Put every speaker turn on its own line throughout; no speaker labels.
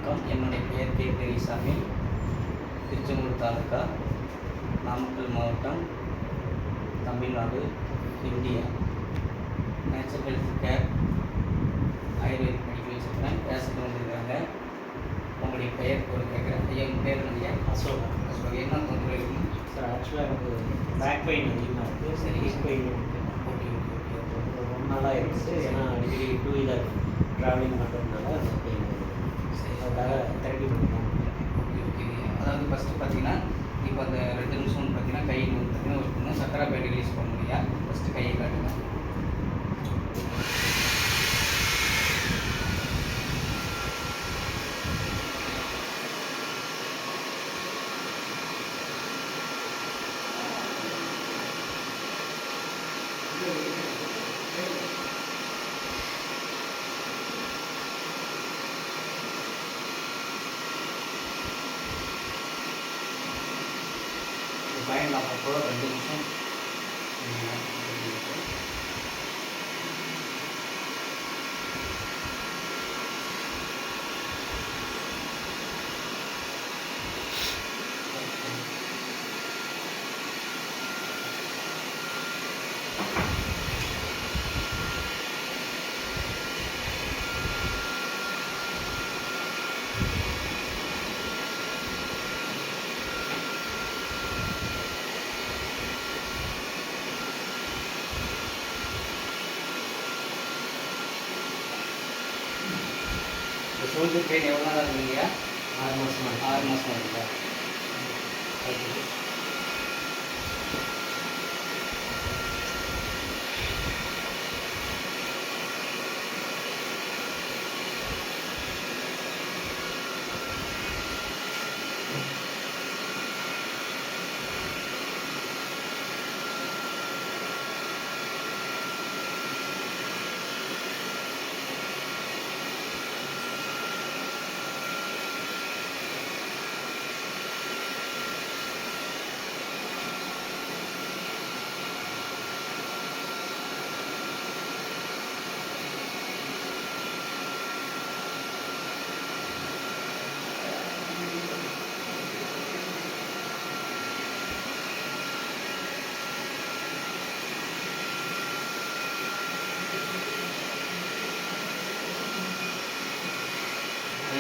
வணக்கம். என்னுடைய பெயர் கே. பெரியசாமி. திருச்செங்கோடு தாலுக்கா, நாமக்கல் மாவட்டம், Tamil Nadu, India. Natural health care ayurvedic medical வச்சுருக்கேன். பேசிட்டு வந்துருக்காங்க. உங்களுடைய பெயர் கூட கேட்குறேன். ஐயா, உங்கள் பேர் என்னையா?
அசோகா.
என்ன தொந்தரவு இருக்குங்க
சார்? ஆக்சுவலாக எனக்கு பேக் பெயின் அதிகமாக இருக்குது.
சரி.
ஹிப் பெயின் இருக்குது.
Okay okay okay okay.
ரொம்ப நாளாக இருக்குது. ஏன்னா அடிக்கடி டூ வீலர் ட்ராவலிங் பண்ணுறதுனால அந்த பெயின்
சரி.
அதுக்காக தெரப்பி பண்ணிக்கலாம்.
Okay okay. அதாவது ஃபஸ்ட்டு பார்த்தீங்கன்னா, இப்போ அந்த 2 நிமிஷம் பார்த்தீங்கன்னா கை வந்து பார்த்தீங்கன்னா ஒரு பொண்ணு சக்கரை பேட் ரிலீஸ் பண்ண முடியா. ஃபஸ்ட்டு கையை காட்டுங்க. பயன் அப்போ 2 நிமிஷம் ஷோல்டர் பெயின் எவ்வளோ நாளாக இருக்குங்கய்யா?
6 மாதமாக
6 மாதம் இருக்குங்களா? ஓகே.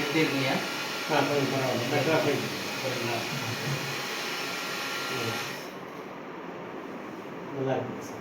எப்படி இருக்குங்கய்யா?
கொஞ்சம் பரவாயில்ல. பெட்டராக போயிடுச்சு.
சரிங்களா?
நல்லா இருக்குது சார்.